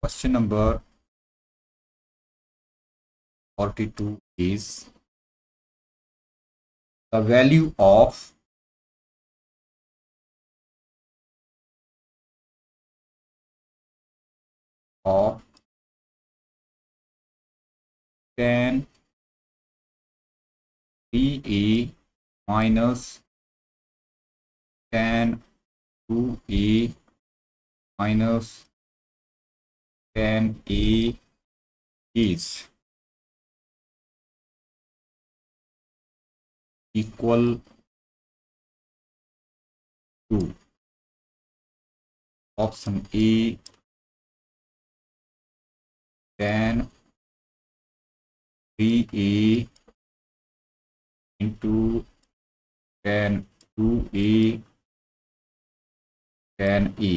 Question number 42 is the value of tan 3a minus tan 2a minus tan a is equal to option A tan 3a into tan 2a tan a,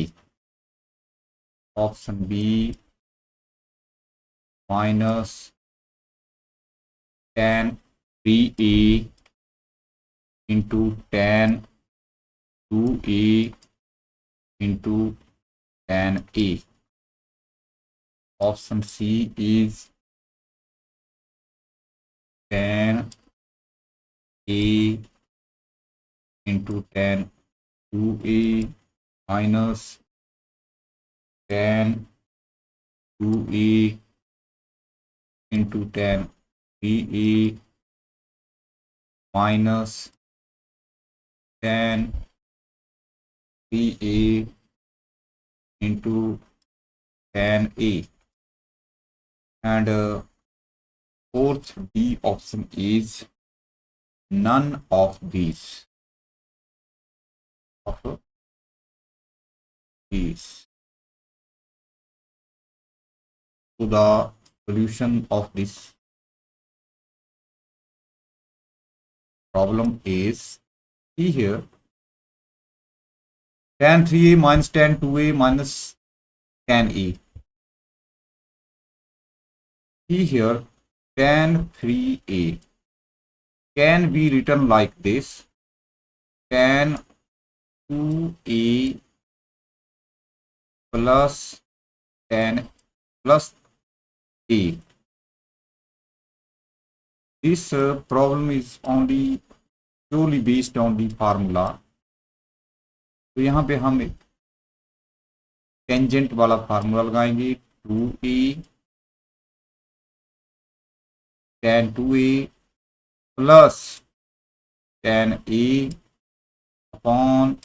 option B minus tan 3a into tan 2a into tan a, option C is tan a into tan 2a minus tan 2a into tan 3a minus tan 3a into tan a, and fourth B option is none of these. So the solution of this problem is, see here, tan 3a minus tan 2a minus tan a. See here, tan 3a can be written like this: tan 2a plus tan plus a. This problem is only purely based on the formula. तो यहाँ पे हम tangent वाला formula लगाएंगे, 2a tan 2a plus tan a upon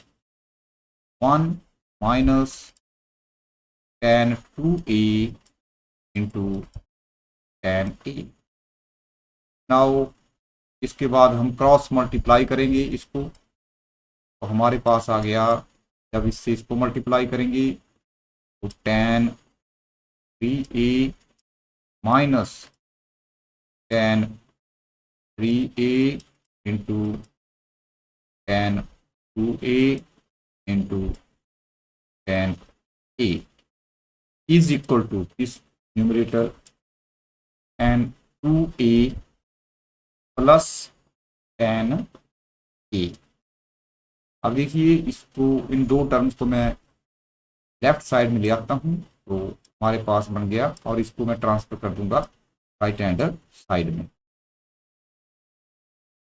1 minus tan 2a into tan a. Now इसके बाद हम cross multiply करेंगे इसको, तो हमारे पास आ गया, जब इससे इसको मल्टीप्लाई करेंगे तो tan 3a minus tan 3a into tan 2a into tan a is equal to this numerator tan 2a plus tan a. अब देखिए, इसको इन दो टर्म्स को मैं लेफ्ट साइड में ले आता हूं, तो हमारे पास बन गया, और इसको मैं ट्रांसफर कर दूंगा राइट हैंड साइड में,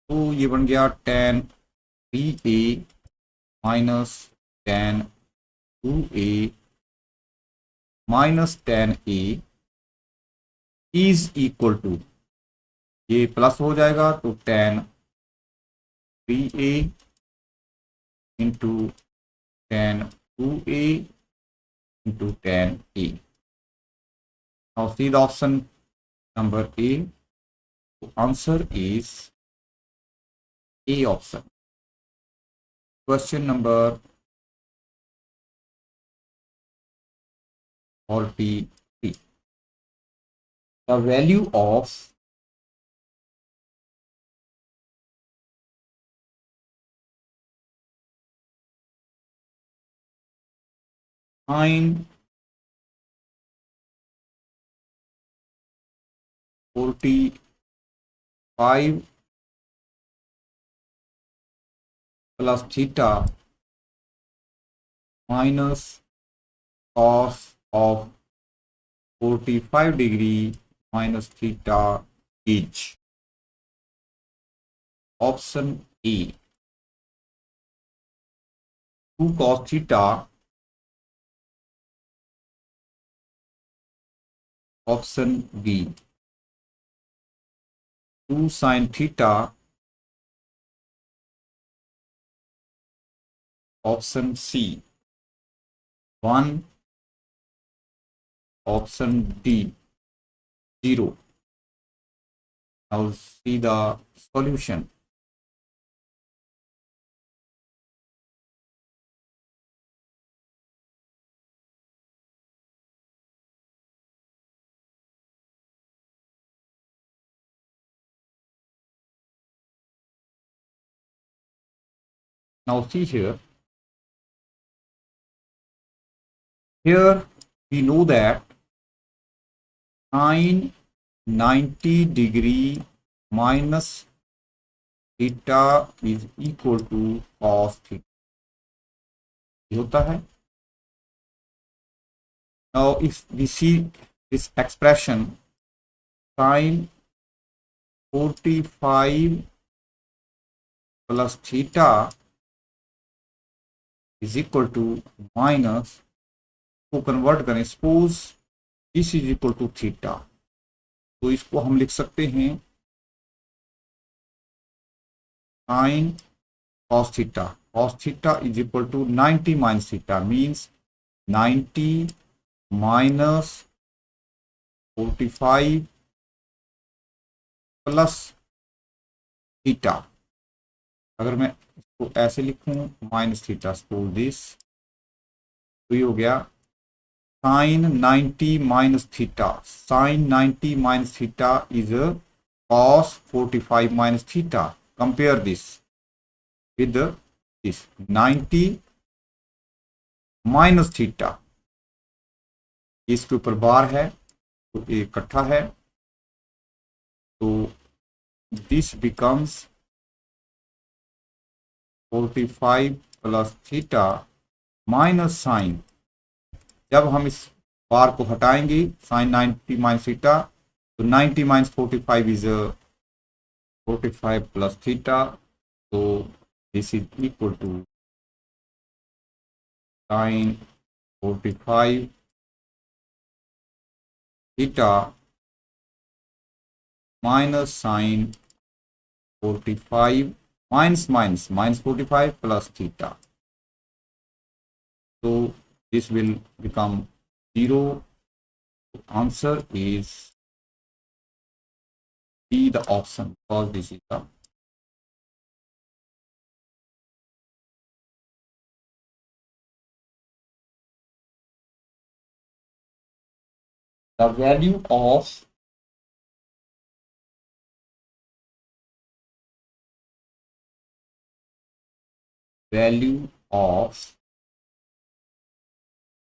तो ये बन गया tan 3a minus tan 2a minus tan a is equal to, ये प्लस हो जाएगा तो tan 3a into tan 2a into tan a. Now see the option number A. The answer is A option. Question number 43. The value of sine 45 plus theta minus cos of 45 degree minus theta is option A 2 cos theta, option B 2 sin theta, option C 1, option D 0. Now see the solution. Now see here. Here we know that sine 90 degree minus theta is equal to cos theta. ये होता है. Now if we see this expression sine 45 plus theta is equal to minus, को convert करें, suppose this is equal to theta, तो इसको हम लिख सकते हैं sine cos theta. Cos theta is equal to 90 minus theta, means 90 minus 45 plus theta. अगर मैं इसको ऐसे लिखूं माइनस थीटा, सपोज दिस, तो ये हो गया sin 90 minus theta. Sin 90 minus theta is cos 45 minus theta. Compare this with this 90 minus theta. इसके ऊपर बार है तो ये इकट्ठा है, तो this becomes 45 plus theta minus sin. जब हम इस बार को हटाएंगे साइन 90 माइनस थीटा, तो 90 माइनस 45 इज 45 प्लस थीटा, तो this is equal to sine 45 theta minus sine 45 minus minus minus 45 plus theta, तो this will become 0. Answer is B, the option, because this is the value of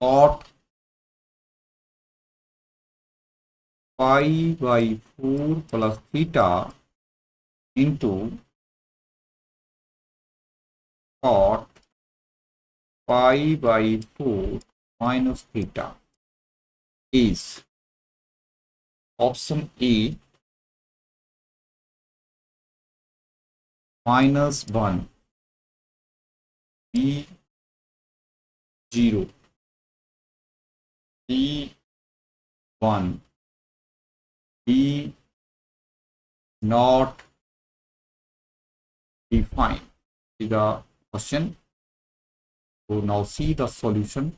cot pi by 4 plus theta into cot pi by 4 minus theta is option A -1, B 0, C 1, D not defined. Is the question. So now see the solution.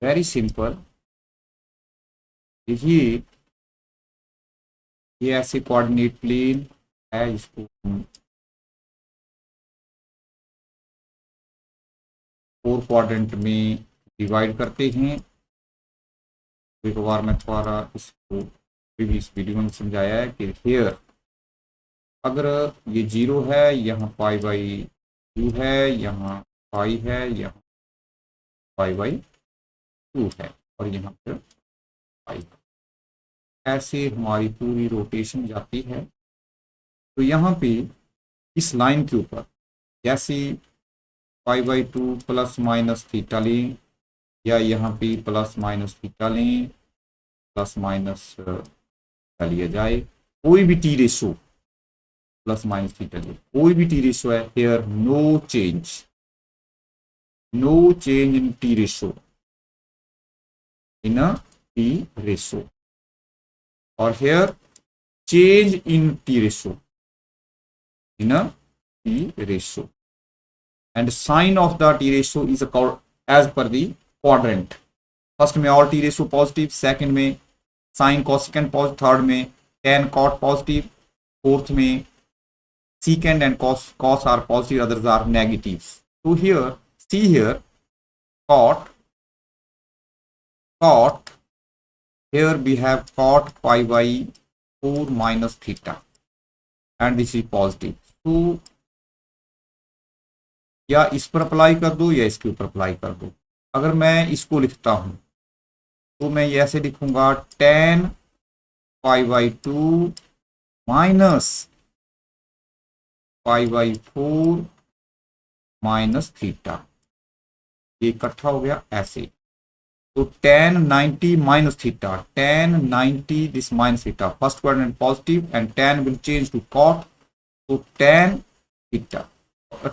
Very simple. देखिए ये ऐसे coordinate plane है, इसको हम 4 quadrant में divide करते हैं. एक बार मैं थोड़ा इसको प्रीवियस वीडियो में समझाया है कि हियर अगर ये 0 है, यहाँ पाई बाई 2 है, यहाँ पाई है, यहाँ पाई बाई 2 है, और यहाँ पर पाई. ऐसे हमारी पूरी रोटेशन जाती है. तो यहाँ पे इस लाइन के ऊपर जैसे pi by 2 plus minus theta लें, या यहाँ पे प्लस माइनस थीटा लें, प्लस माइनस लिया जाए, कोई भी T ratio plus minus theta लिया, कोई भी टी रेशो है, here no change in T ratio, in T ratio, और here change in T ratio, in a T ratio, and sign of the T ratio is as per the quadrant. First में all T ratio positive, second में sine cosecant positive, third में tan cot positive, fourth में secant and cos are positive, others are negatives. So here, see here, cot, here we have cot pi by 4 minus theta, and this is positive. So या इस पर apply कर दो या इसके ऊपर apply कर दो। अगर मैं इसको लिखता हूं तो मैं ये ऐसे लिखूंगा tan pi by 2 minus pi by 4 minus theta, ये इकट्ठा हो गया ऐसे। तो tan 90 minus theta, tan 90 this minus theta, first quadrant positive and tan will change to cot, तो tan theta,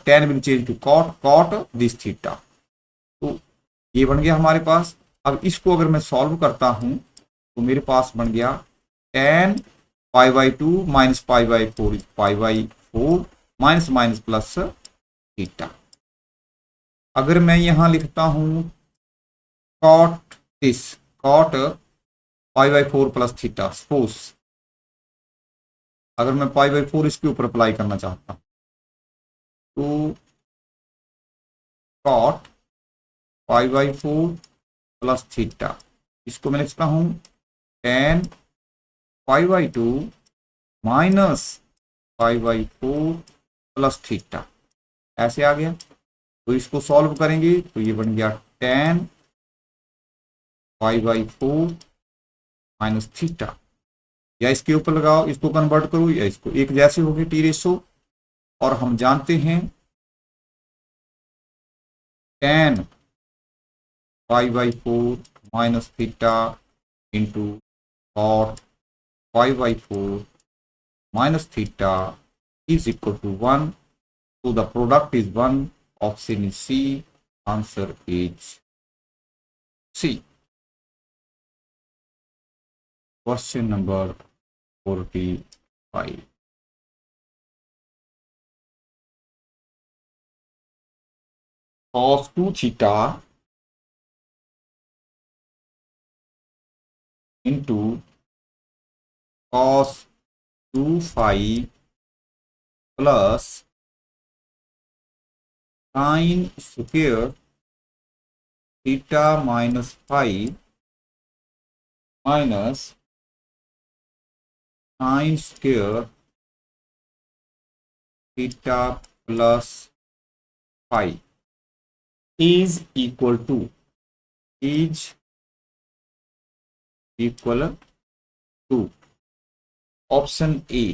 tan will change to cot this theta. तो ये बन गया हमारे पास। अब इसको अगर मैं सॉल्व करता हूं तो मेरे पास बन गया tan pi by 2 minus pi by 4 pi by 4 minus minus plus theta. अगर मैं यहां लिखता हूं cot pi by 4 plus theta, suppose अगर मैं पाई बाई 4 इसके ऊपर अप्लाई करना चाहता हूं तो cot pi by 4 plus theta, इसको मैं लिखता हूं tan pi by 2 minus pi by 4 plus theta, ऐसे आ गया। तो इसको सॉल्व करेंगे तो ये बन गया tan pi by 4 minus theta, या इसके ऊपर लगाओ, इसको कन्वर्ट करो या इसको, एक जैसे होगी टी रेशो। और हम जानते हैं tan pi by 4 minus theta into cot pi by 4 minus theta is equal to 1. So the product is 1. Option is C. Answer is C. Question number 45. Cos 2 theta into cos 2 phi plus sin square theta minus phi minus sin square theta plus phi is equal to option A,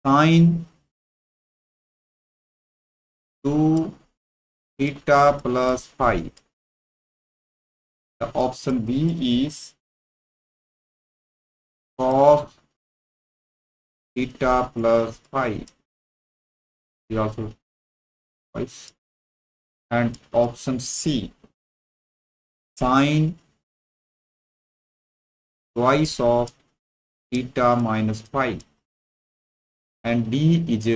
sin 2 theta plus phi. The option B is cos theta plus phi. Is also twice. And option C, sin twice of theta minus phi. And D is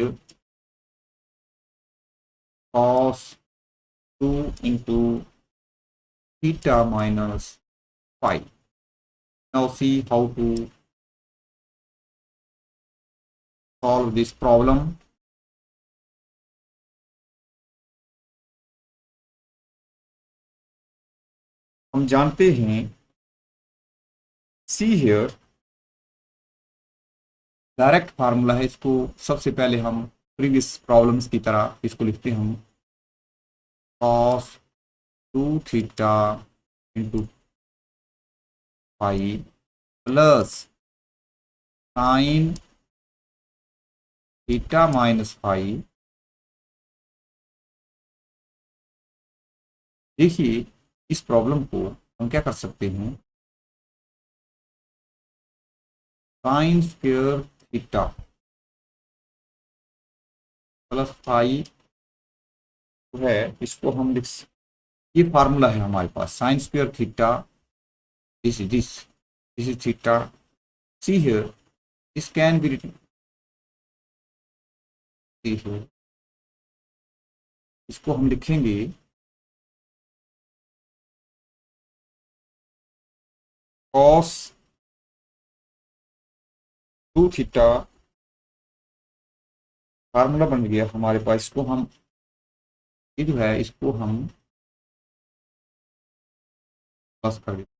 cos 2 into theta minus phi. Now see how to solve this problem. हम जानते हैं, see here direct formula है, इसको सबसे पहले हम previous problems की तरह इसको लिखते हैं हम cos 2 theta into pi plus sine theta minus pi. देखिए इस प्रॉब्लम को हम क्या कर सकते हैं, sine square theta plus phi है, इसको हम लिख, ये फार्मूला है हमारे पास, sine square theta, this is theta, see here, this can be written, see here, इसको हम लिखेंगे कॉस 2 थीटा, फार्मूला बन गया हमारे पास, इसको हम, ये जो है इसको हम प्लस कर देते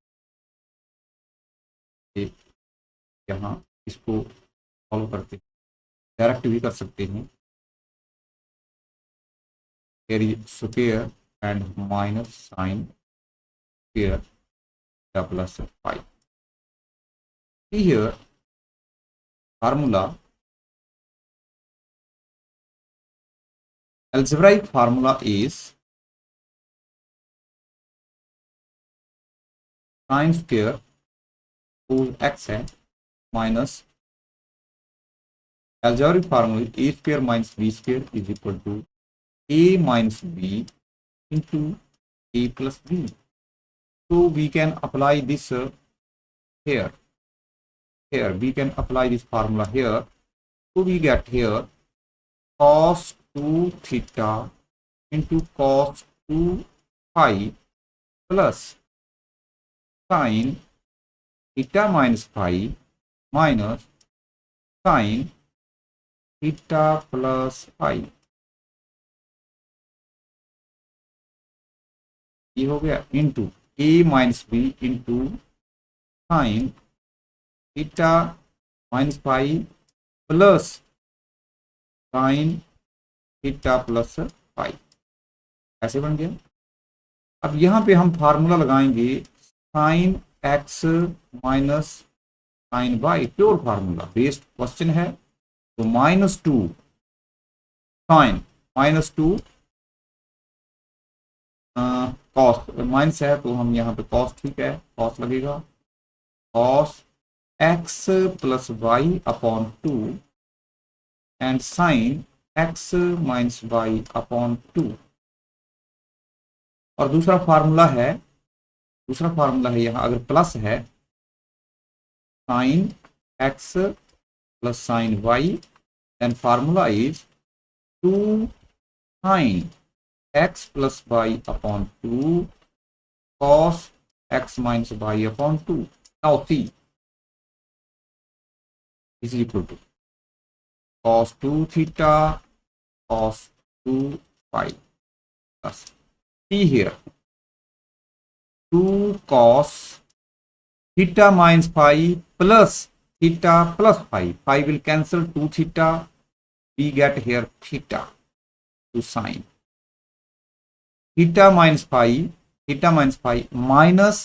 यहाँ, इसको सॉल्व करते, डायरेक्ट भी कर सकते हैं, square and minus sine square plus five, here formula, algebraic formula is sin square whose x है minus algebraic formula a square minus b square is equal to a minus b into a plus b. So we can apply this here. We can apply this formula here. So we get here cos 2 theta into cos 2 phi plus sin theta minus phi minus sin theta plus phi, ये हो गया into a minus b into sine theta minus phi plus sine theta plus phi, ऐसे बन गया। अब यहाँ पे हम फार्मूला लगाएंगे sine x minus sine y, pure formula, based question है, तो -2 साइन -2 कॉस, माइनस है तो हम यहाँ पे कॉस, ठीक है, कॉस लगेगा, cos x plus y upon 2 and sine x minus y upon 2, और दूसरा फार्मूला है यहाँ, अगर प्लस है sine x plus sine y, and formula is 2 sine x plus y upon 2 cos x minus y upon 2. Now see, is equal to cos 2 theta cos 2 phi plus see here 2 cos theta minus phi plus theta plus phi, phi will cancel, 2 theta, we get here theta to sine theta minus phi minus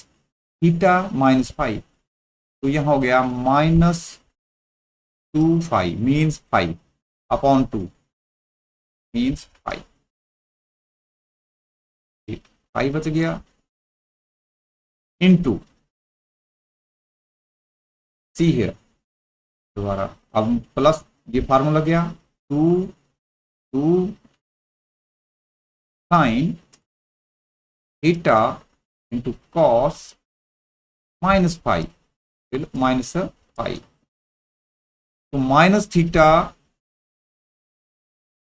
theta minus phi, तो यहां हो गया -2 phi means phi upon 2 means phi, phi बच गया into see here, दोबारा अब plus, ये formula गया 2 sine theta into cos minus phi minus phi, तो minus theta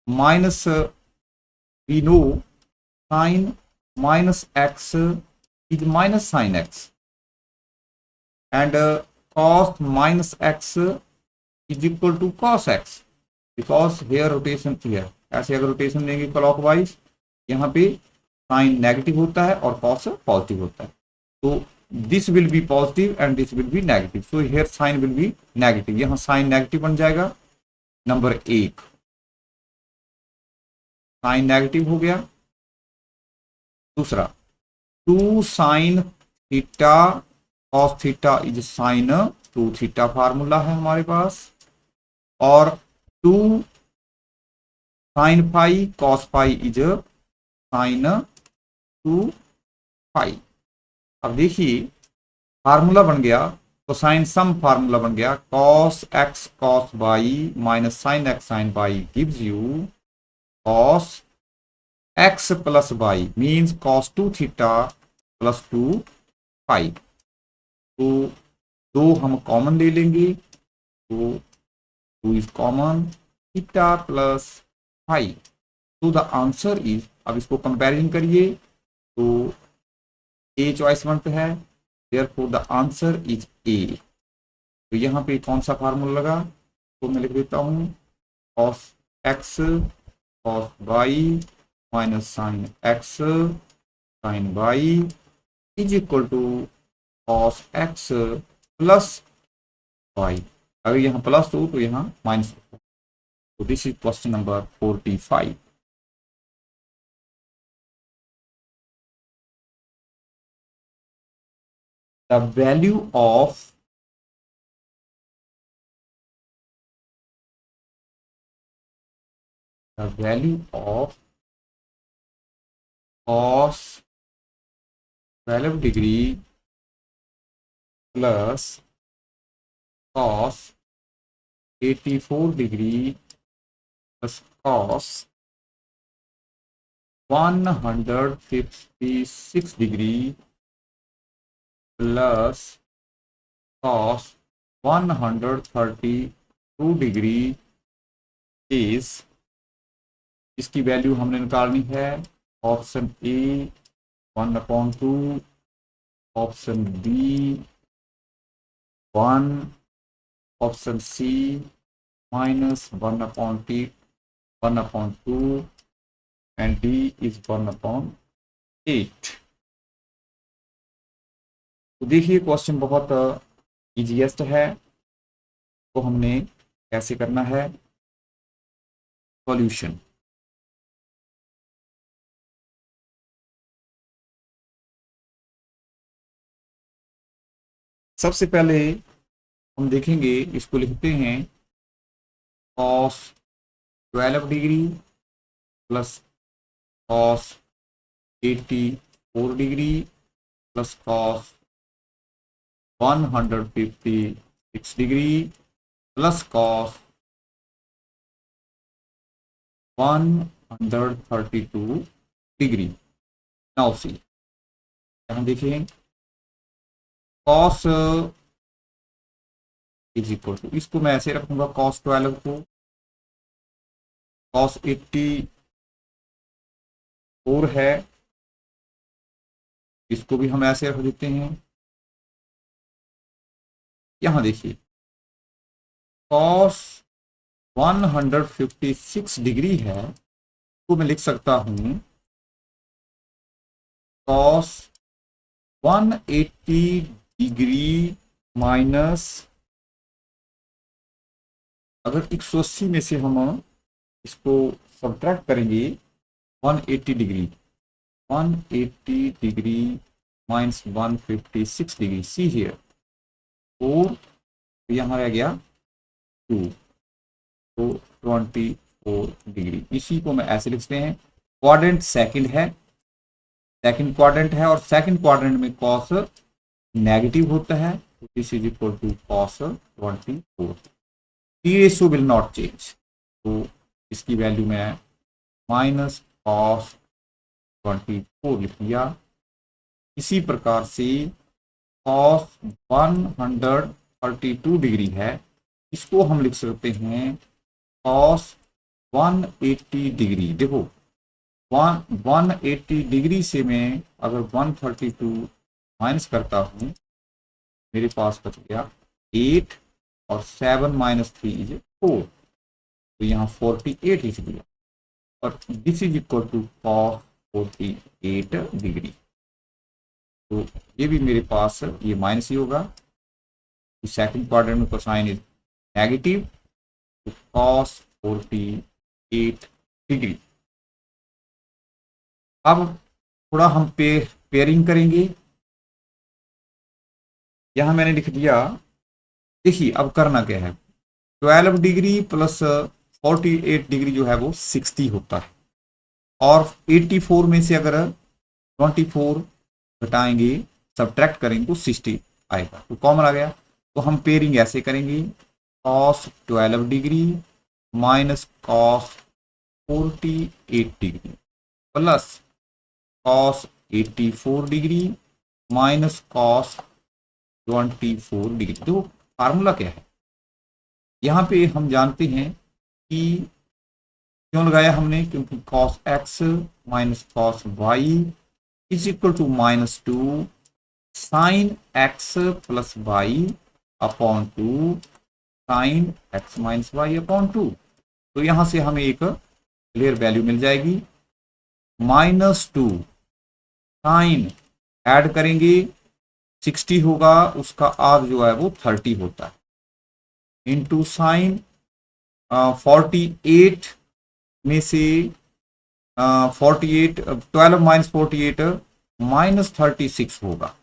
minus we know sine minus x is minus sine x and cos minus x is equal to cos x, because here rotation here, ऐसे अगर rotation देंगे clockwise, यहाँ पे sign negative होता है और cos positive होता है, तो this will be positive and this will be negative, so here sine will be negative, यहाँ साइन नेगेटिव बन जाएगा, नंबर 1 साइन नेगेटिव हो गया। दूसरा 2 sine theta cos theta is sine 2 theta, formula है हमारे पास, और 2 sine phi cos phi is sine 2 phi, अब देखिए फार्मूला बन गया, कोसाइन सम फार्मूला बन गया, cos x cos y minus sin x sin y gives you cos x plus y means cos 2 theta plus 2 phi. तो दो हम कॉमन ले लेंगे, तो 2 is common, theta plus phi. तो द आंसर इज, अब इसको कंपैरिजन करिए तो ए चॉइस वन पे है, therefore the answer is a. तो यहाँ पे कौन सा फार्मूला लगा, तो मैं लिख देता हूँ cos x cos y minus sin x sin y is equal to cos x plus y। अगर यहाँ प्लस हो तो यहाँ माइनस हो। तो this is question number 45। The value of cos 12 degree plus cos 84 degree plus cos 156 degree plus cos 132 degree is, इसकी value हमने निकालनी है। Option A 1/2, option B 1, option C -1/2 and D is 1/8। तो देखिए क्वेश्चन बहुत easiest है, तो हमने कैसे करना है सॉल्यूशन। सबसे पहले हम देखेंगे, इसको लिखते हैं cos 12 degree plus cos 84 degree plus cos 156 degree plus cos 132 degree. Now see, यहां देखें cos इज इक्वल टू, इसको मैं ऐसे रखूंगा cos 12 को cos 84 है, इसको भी हम ऐसे रख देते हैं। यहां देखिए cos 156 डिग्री है, तो मैं लिख सकता हूं cos 180 डिग्री माइनस, अगर 180 में से हम इसको सब्ट्रैक्ट करेंगे 180 degree minus 156 degree, see here 4, यहाँ रह गया 2, तो 24 डिग्री। इसी को मैं ऐसे लिखते हैं, क्वाड्रेंट सेकंड है, सेकंड क्वाड्रेंट है, और सेकंड क्वाड्रेंट में कॉस नेगेटिव होता है, this is equal to cos 24। T ratio will not change, तो इसकी वैल्यू मैं माइनस कॉस 24 लिख दिया। इसी प्रकार से कॉस 132 डिग्री है, इसको हम लिख सकते हैं कॉस 180 डिग्री। देखो 180 डिग्री से मैं अगर 132 माइनस करता हूं, मेरे पास बच गया 8 और 7 माइनस 3 इज 4, तो यहाँ 48 लिख दिया, और this is equal to cos 48 degree. तो ये भी मेरे पास ये माइनस ही होगा, सेकंड क्वाड्रेंट में कोसाइन इज नेगेटिव, तो कॉस 48 डिग्री। अब थोड़ा हम पेयरिंग करेंगे, यहां मैंने लिख दिया, देखिए अब करना क्या है, 12 डिग्री प्लस 48 डिग्री जो है वो 60 होता है, और 84 में से अगर 24 घटाएंगे सब्ट्रैक्ट करेंगे तो 60 आएगा, तो कॉमन आ गया। तो हम पेयरिंग ऐसे करेंगे, cos 12 degree minus cos 48 degree plus cos 84 degree minus cos 24 degree. तो फार्मूला क्या है, यहाँ पे हम जानते हैं कि क्यों लगाया हमने, क्योंकि cos x minus cos y is equal to -2 sine x plus y upon 2 sine x minus y upon 2। तो यहां से हमें एक क्लियर वैल्यू मिल जाएगी, -2 साइन ऐड करेंगे 60 होगा, उसका आध जो है वो 30 होता है, इंटू साइन 48 में से 48 12 माइनस 48 -36 होगा,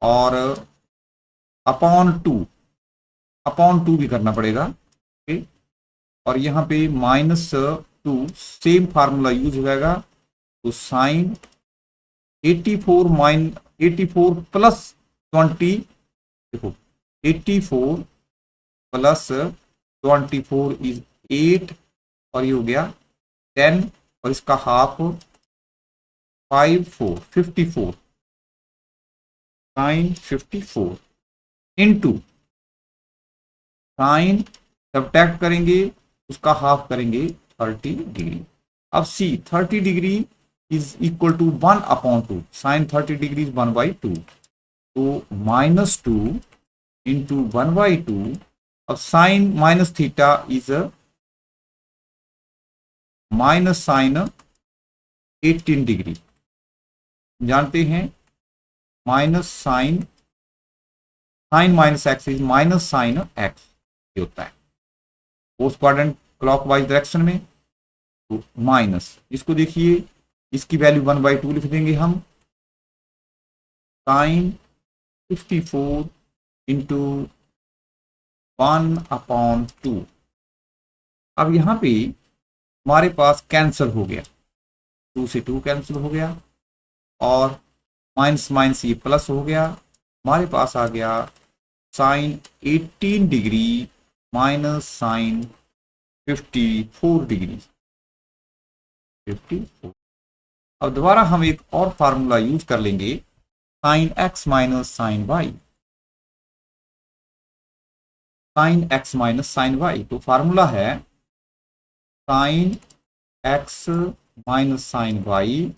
और अपॉन टू भी करना पड़ेगा। ओके, और यहाँ पे -2 सेम फार्मूला यूज हो जाएगा, तो साइन 84 प्लस 20, देखो 84 प्लस 24 इज 8, और ये हो गया 10, और इसका half 54 sine 54 into sine subtract करेंगे, उसका हाफ करेंगे 30 डिग्री। अब see 30 degree is equal to 1/2, sine 30 degree is 1/2, तो -2 इंटू 1/2। अब sine minus theta is minus sine 18 degree, जानते हैं minus sine minus x is minus sine x होता है पोस्ट क्वाड्रेंट क्लॉकवाइज डायरेक्शन में, तो माइनस, इसको देखिए इसकी वैल्यू 1/2 लिख देंगे हम, साइन 54 इंटू 1/2। अब यहां पे हमारे पास कैंसिल हो गया, 2 से 2 कैंसिल हो गया, और माइनस माइनस ये प्लस हो गया, हमारे पास आ गया sine 18 degree minus sine 54 degree 54। अब दोबारा हम एक और फार्मूला यूज कर लेंगे, sine x minus sine y, sine x minus sine y. तो फार्मूला है sine x minus sine y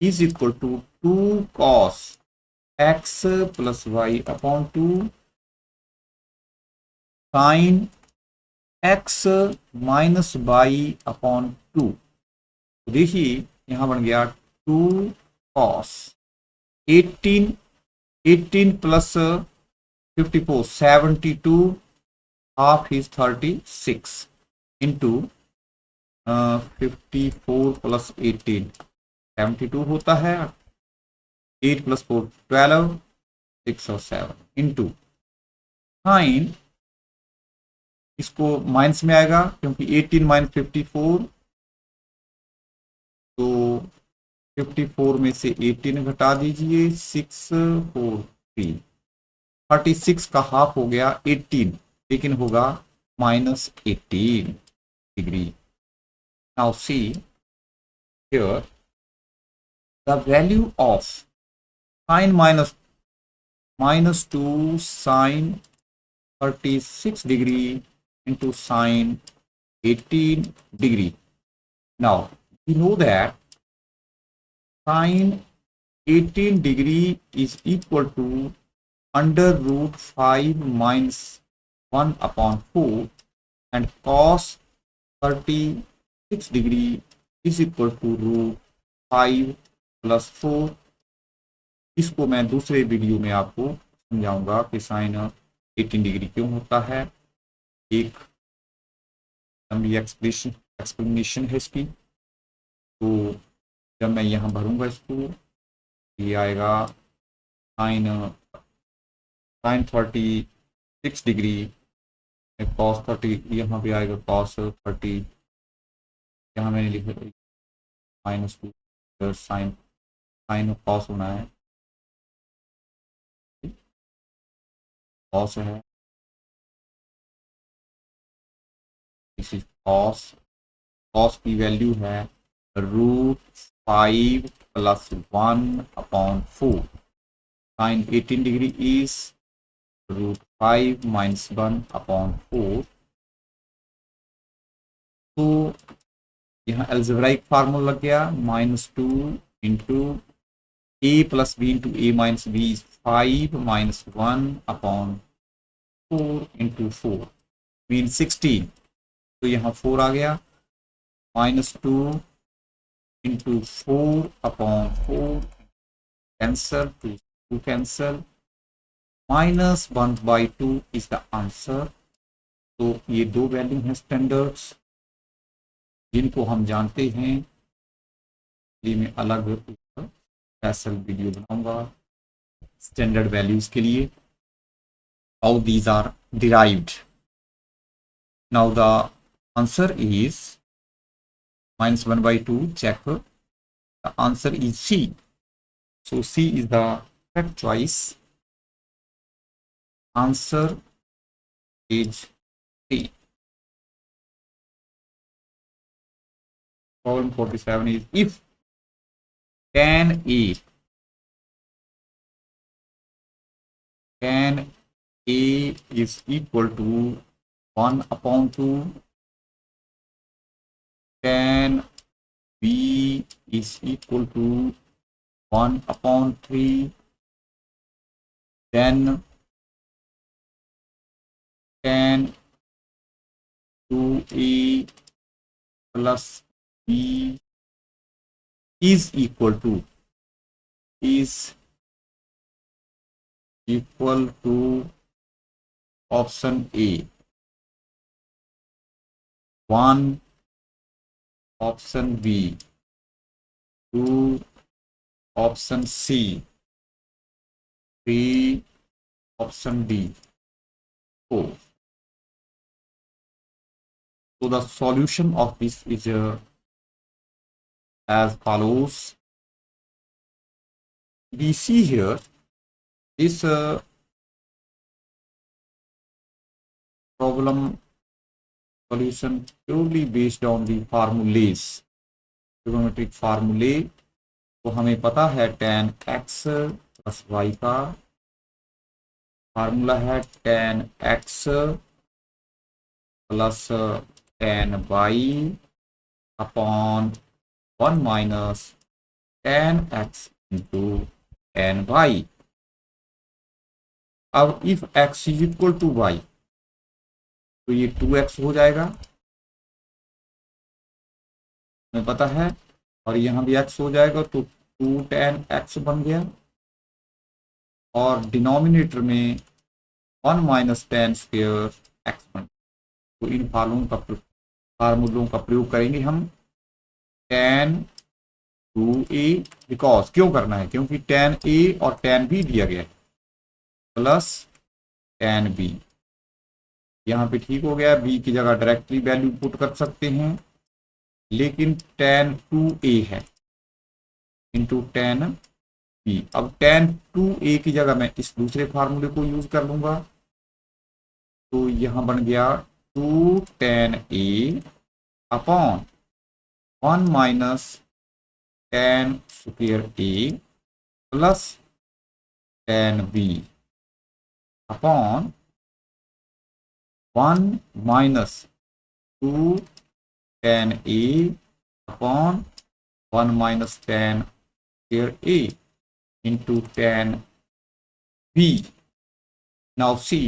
is equal to 2 cos x plus y upon 2 sine x minus y upon 2। देखिए यहां बन गया 2 cos 18 plus 54 72 half is 36 into 54 plus 18 72 होता है, 8 plus 4 12 6 और 7 into sine, इसको माइनस में आएगा क्योंकि 18 माइनस 54, तो 54 में से 18 घटा दीजिए, 6 4 3 36 का हाफ हो गया 18, लेकिन होगा -18 degree. Now see here the value of sine -2 sine 36 degree into sine 18 degree. Now we know that sine 18 degree is equal to under root 5 minus 1 upon 4, and cos 36 degree is equal to root 5 plus 4। इसको मैं दूसरे video में आपको समझाऊंगा कि sign 18 degree क्यों होता है, एक लंबी एक्सप्लेनेशन है इसकी। तो जब मैं यहाँ भरूंगा इसको, ये आएगा साइन 36 डिग्री कॉस 30, यहाँ पे आएगा कॉस 30, यहाँ मैंने लिखा -2 साइन कॉस होना है कॉस है, दिस इज कॉस, कॉस की वैल्यू है √5 + 1/4, साइन 18 डिग्री इज √5 - 1/4। तो यहाँ एल्जेब्राइक फार्मूला लग गया, -2 into a + b into a - b is 5 - 1/4 into 4 mean 16। तो यहाँ 4 आ गया, -2 into 4/4 cancel, 2 cancel, -1/2 is the answer. तो ये दो वैल्यू हैं स्टैंडर्ड्स जिनको हम जानते हैं। ये मैं अलग स्पेशल वीडियो बनाऊंगा स्टैंडर्ड वैल्यूज के लिए, how these are derived. Now the answer is -1/2, check, the answer is C, so C is the correct choice, answer is C. Problem 47 is, if tan A is equal to 1/2, tan B is equal to 1/3, then tan 2A plus B is equal to option A 1, option B 2, option C 3, option D 4. So the solution of this is as follows. We see here this problem solution purely based on the formulas, trigonometric formulae। तो हमें पता है tan x + y का फार्मूला है tan x + tan y upon 1 - tan x into tan y। अब if x is equal to y तो ये 2x हो जाएगा, हमें पता है, और यहाँ भी x हो जाएगा तो 2 tan x बन गया, और डिनोमिनेटर में 1 - tan स्क्वायर x बन गया। तो इन फार्मूलों का प्रयोग करेंगे हम। tan 2a, बिकॉज क्यों करना है, क्योंकि tan a और tan b दिया गया है, प्लस tan b, यहाँ पे ठीक हो गया, b की जगह डायरेक्टली वैल्यू पुट कर सकते हैं, लेकिन tan 2a है इंटू tan b। अब tan 2a की जगह मैं इस दूसरे फार्मूले को यूज कर लूंगा, तो यहां बन गया 2 tan a upon 1 - tan square a plus tan b upon 1 - 2 tan a upon 1 - tan square a into tan b. Now see,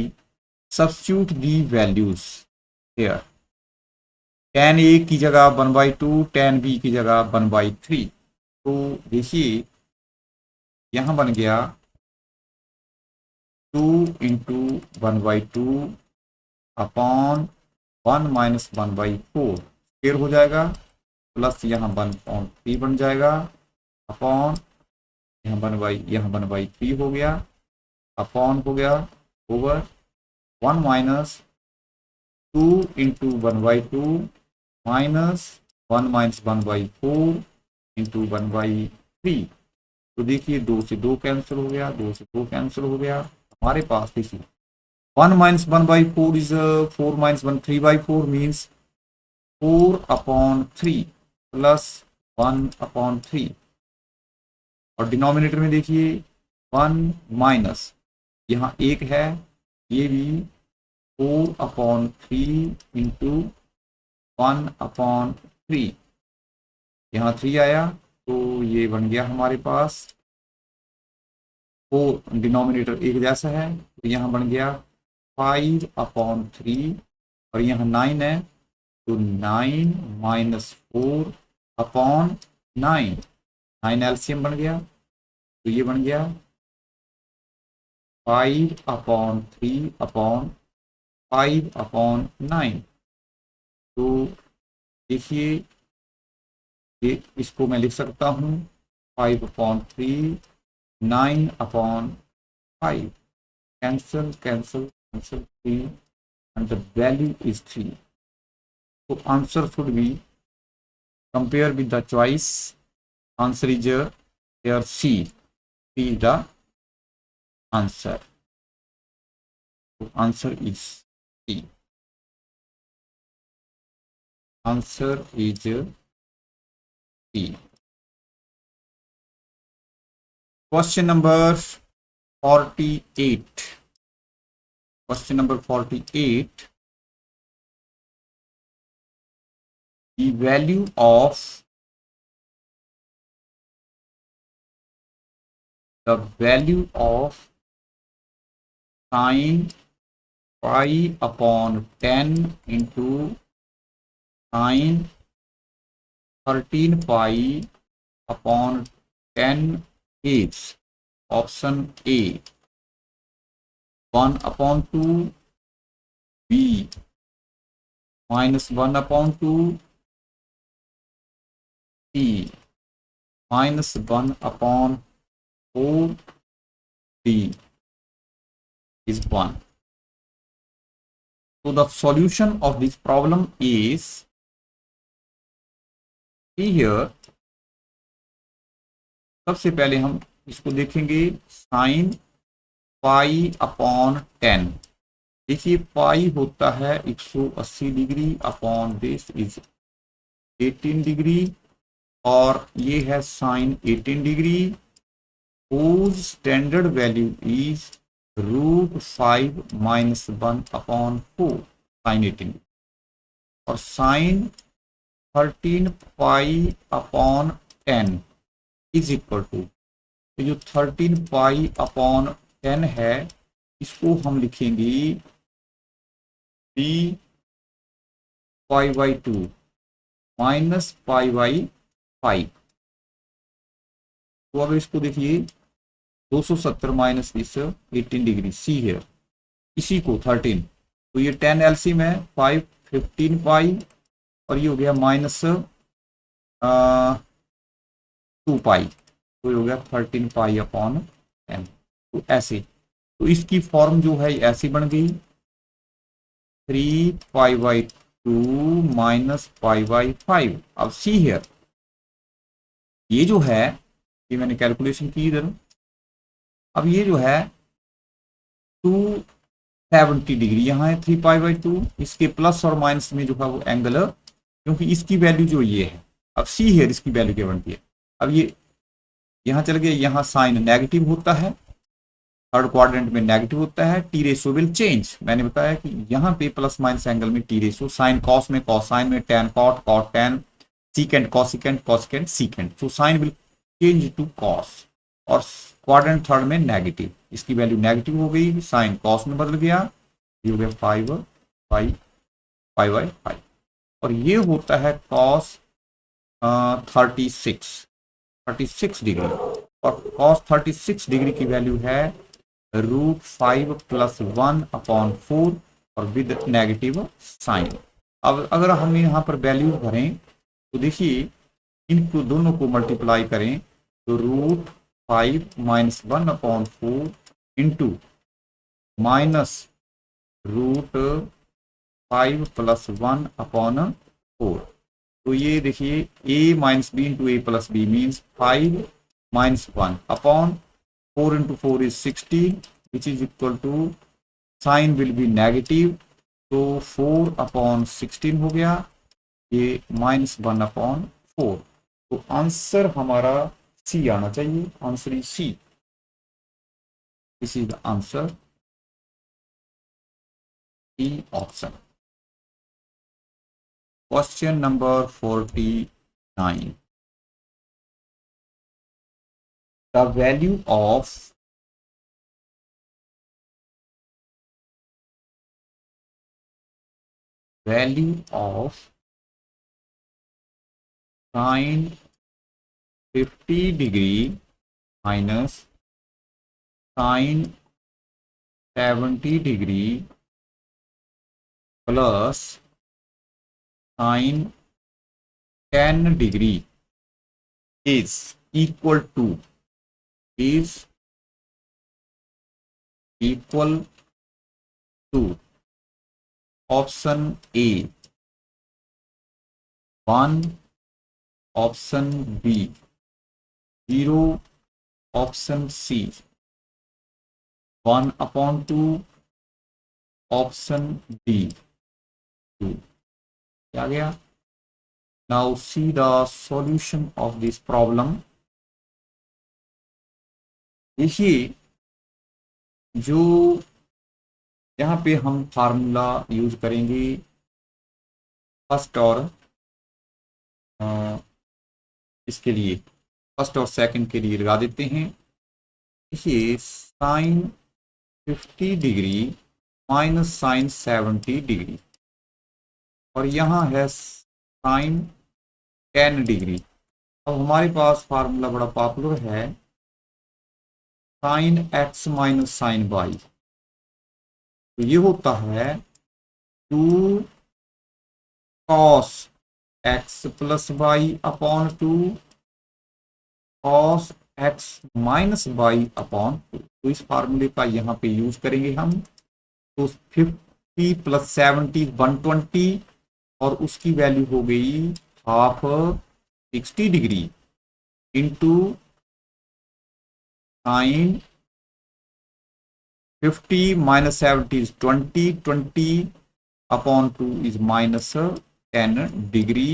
substitute the values here. tan a की जगह 1/2, tan b की जगह 1/3। तो देखिए यहां बन गया 2 × 1/2 अपॉन 1 - 1/4 स्क्वायर हो जाएगा, प्लस यहाँ 1/3 बन जाएगा, अपॉन यहाँ 1/3 हो गया, अपॉन हो गया ओवर 1 - 2 × 1/2 माइनस 1 - 1/4 इंटू 1/3। तो देखिए 2 से 2 कैंसिल हो गया, 2 से 2 कैंसिल हो गया, हमारे पास देखिए 1 minus 1 by 4 is 4 minus 1, 3 by 4 means 4 upon 3 plus 1 upon 3। और डिनोमिनेटर में देखिए 1 माइनस यहाँ 1 है, ये भी 4 अपॉन 3 इंटू 1 अपॉन 3, यहाँ 3 आया तो ये बन गया हमारे पास 4, डिनोमिनेटर एक जैसा है तो यहाँ बन गया 5 अपॉन 3 और यहाँ 9 है तो 9 माइनस 4 अपॉन 9, 9 एलसीएम बन गया तो ये बन गया 5 अपॉन 3 अपॉन 5 अपॉन 9। तो देखिए ये इसको मैं लिख सकता हूँ 5 upon 3, 9 upon 5, cancel cancel cancel 3 and the value is 3। So answer should be, compare with the choice, answer is here C is the answer। So answer is C, answer is C। Question number 48, question number 48, the value of sin pi upon 10 into sin 13 pi upon 10 is option A 1 upon 2, B minus 1 upon 2, C minus 1 upon 4, D is 1। So the solution of this problem is, see here, सबसे पहले हम इसको देखेंगे sine pi upon 10। देखिए पाई होता है 180 degree upon this is 18 degree और ये है sine 18 degree whose standard value is √5 minus 1 upon 4 sine 18 और sine 13 pi upon 10 is equal to, जो 13 पाई अपॉन 10 है इसको हम लिखेंगे b pi by 2 minus pi by 5। तो अब इसको देखिए 270 माइनस इस 18 डिग्री सी है, इसी को 13 तो ये 10 एलसीएम है 5 15 पाई और ये हो गया माइनस 2 पाई तो ये हो गया 13 पाई अपॉन 10। तो ऐसे, तो इसकी फॉर्म जो है ऐसी बन गई 3 पाई बाई 2 माइनस पाई बाई 5। अब सी हियर, ये जो है ये मैंने कैलकुलेशन की इधर, अब ये जो है 270 डिग्री यहाँ है 3 पाई बाई 2, इसके प्लस और माइनस में जो है वो एंगल, क्योंकि इसकी वैल्यू जो ये है, अब सी हियर इसकी वैल्यू क्या बनती है, अब ये यहाँ चल गया, यहाँ साइन नेगेटिव होता है, थर्ड क्वाड्रेंट में नेगेटिव होता है, टी रेशो विल चेंज। मैंने बताया कि यहाँ पे प्लस माइनस एंगल में टी रेशो, साइन कॉस में कॉसाइन में tan cot cot tan, secant cosecant cosecant secant, तो sine will change to cos और क्वाड्रेंट थर्ड में नेगेटिव, इसकी वैल्यू नेगेटिव हो गई, साइन कॉस में बदल गया, ये हो गया 5 बाई 5 और ये होता है कॉस 36 डिग्री और कॉस 36 डिग्री की वैल्यू है √5 प्लस 1 अपॉन 4 और विद नेगेटिव साइन। अब अगर हम यहाँ पर वैल्यूज भरें तो देखिए इनको दोनों को मल्टीप्लाई करें तो √5 minus 1 upon 4 into minus √5 plus 1 upon 4, तो ये देखिए a minus b into a plus b means 5 minus 1 upon 4 into 4 is 16 which is equal to sine will be negative, तो 4/16 हो गया, ये -1/4। तो आंसर हमारा सी आना चाहिए, answer is C, this is the answer, C option. Question number 49, the value of sin 50 degree minus sin 70 degree plus sin 10 degree is equal to option A 1, option B 0, option C 1/2, option D 2। क्या गया? Now see the solution of this problem। देखिए जो यहाँ पे हम formula use करेंगे first और इसके लिए, फर्स्ट और सेकंड के लिए लगा देते हैं। देखिए sine 50 degree minus sine 70 degree, और यहाँ है साइन 10 डिग्री। अब हमारे पास फार्मूला बड़ा पॉपुलर है, sine x minus sine y, तो ये होता है 2 cos x plus y upon 2 cos x minus y upon 2। तो इस फार्मूले का यहाँ पे यूज करेंगे हम। तो 50 प्लस 70 120, और उसकी वैल्यू हो गई half 60 degree into sine 50 minus 70 is 20 upon 2 is minus 10 degree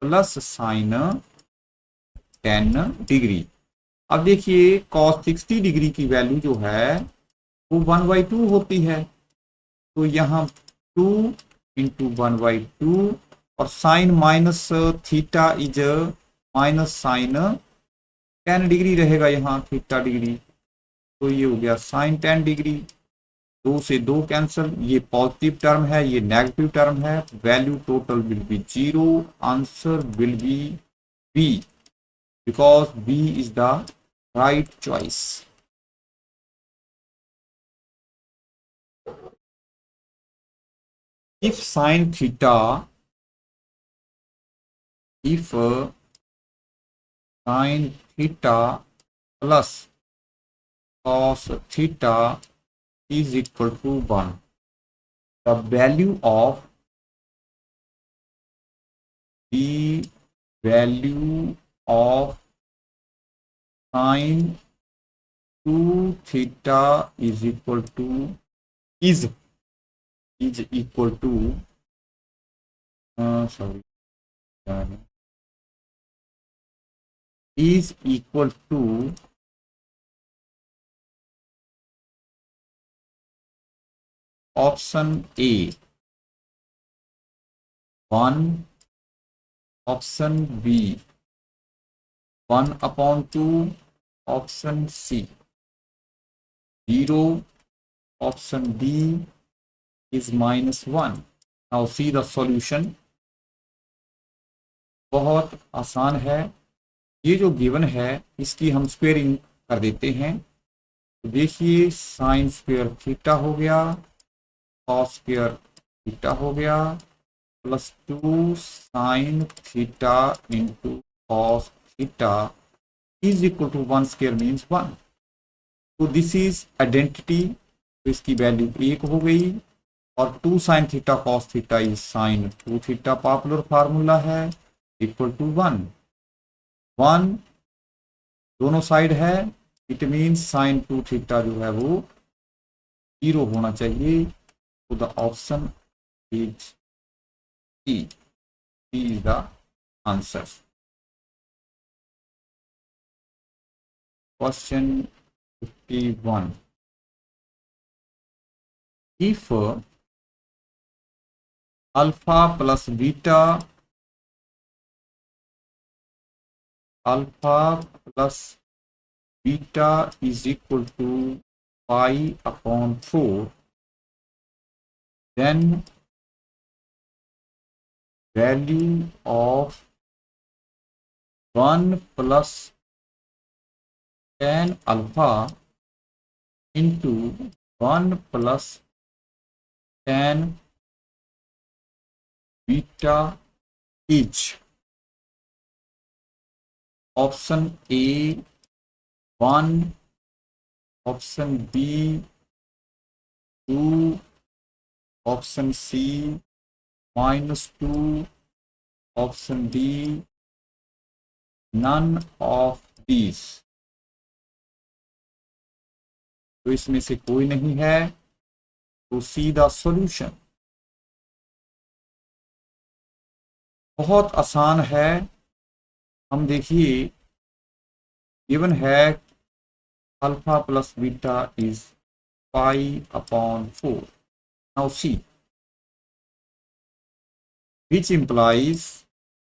plus sign 10 degree. अब देखिए cos 60 डिग्री की वैल्यू जो है वो 1/2 होती है, तो यहाँ 2 इंटू 1/2, और sine minus theta is minus sine 10 degree रहेगा यहाँ थीटा डिग्री, तो ये हो गया साइन 10 डिग्री। 2 से 2 कैंसिल, ये पॉजिटिव टर्म है, ये नेगेटिव टर्म है, value total will be 0, answer will be B, because B is the right choice. if sin theta plus cos theta is equal to 1, the value of sin 2 theta is equal to option A 1, option B 1/2, option C 0, option D is -1। Now see the solution। बहुत आसान है, ये जो given है इसकी हम squaring कर देते हैं। तो देखिए साइन स्क्वेयर थीटा हो गया, कॉस स्क्वेयर थीटा हो गया, plus 2 sine theta into cos theta is equal to 1 square means 1। तो दिस इज आइडेंटिटी, तो इसकी वैल्यू 1 हो गई, और 2 sine theta cos theta is sine 2 theta, popular formula है, इक्वल टू 1 दोनों साइड है, इट मीन्स साइन 2 थीटा जो है वो 0 होना चाहिए। तो the option is C is the answer. Question 51, if alpha plus beta is equal to pi upon 4, then value of 1 plus tan alpha into 1 plus tan beta is option A 1, option B 2, option C -2, option D none of these। तो इसमें से कोई नहीं है, तो see the solution. बहुत आसान है। हम देखिए गिवन है alpha plus beta is pi upon 4। Now see which implies,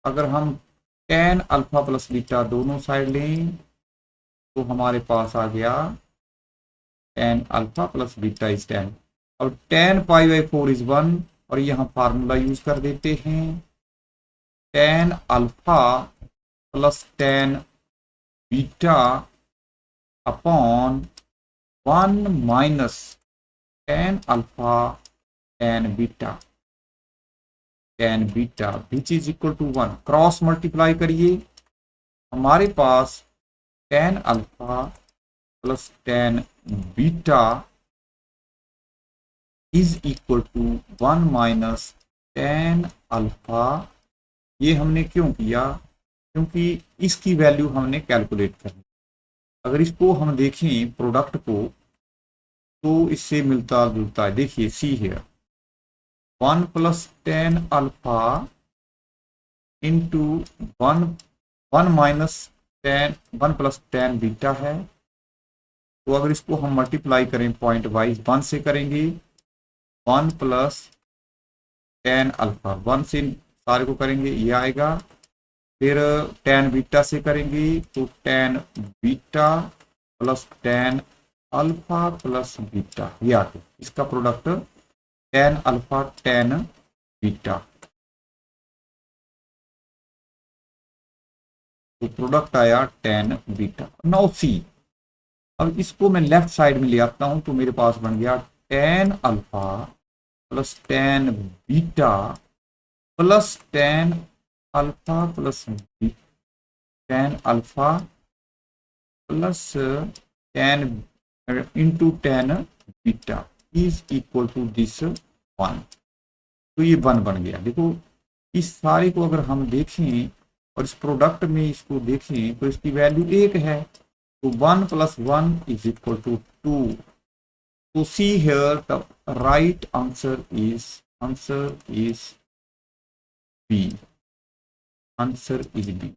अगर हम tan अल्फा प्लस बीटा दोनों साइड लें तो हमारे पास आ गया tan alpha plus beta is 10। और tan पाई बाई 4 इज 1, और यहाँ फार्मूला यूज कर देते हैं tan alpha plus tan beta upon 1 minus tan alpha tan beta which is equal to 1। Cross multiply करिए, हमारे पास tan alpha plus tan beta is equal to 1 minus tan alpha. ये हमने क्यों किया? क्योंकि इसकी वैल्यू हमने कैलकुलेट करनी। अगर इसको हम देखें प्रोडक्ट को तो इससे मिलता जुलता है। देखिए सी है 1 plus tan alpha into 1 minus tan 1 plus tan beta है। तो अगर इसको हम मल्टीप्लाई करें पॉइंट वाइज 1 से करेंगे 1 प्लस tan अल्फा 1 से सारे को करेंगे ये आएगा। फिर tan बीटा से करेंगे तो tan beta plus tan alpha plus beta ये आ गया। इसका product tan alpha tan beta, तो प्रोडक्ट आया tan बीटा। नाउ सी, अब इसको मैं लेफ्ट साइड में ले आता हूं तो मेरे पास बन गया tan alpha plus tan beta plus tan alpha plus tan alpha plus tan into tan beta is equal to this 1। तो ये 1 बन गया। देखो इस सारे को अगर हम देखें और इस प्रोडक्ट में इसको देखें तो इसकी वैल्यू 1 है, तो 1 प्लस 1 इज इक्वल टू 2। तो see here the right answer is B. Answer is B.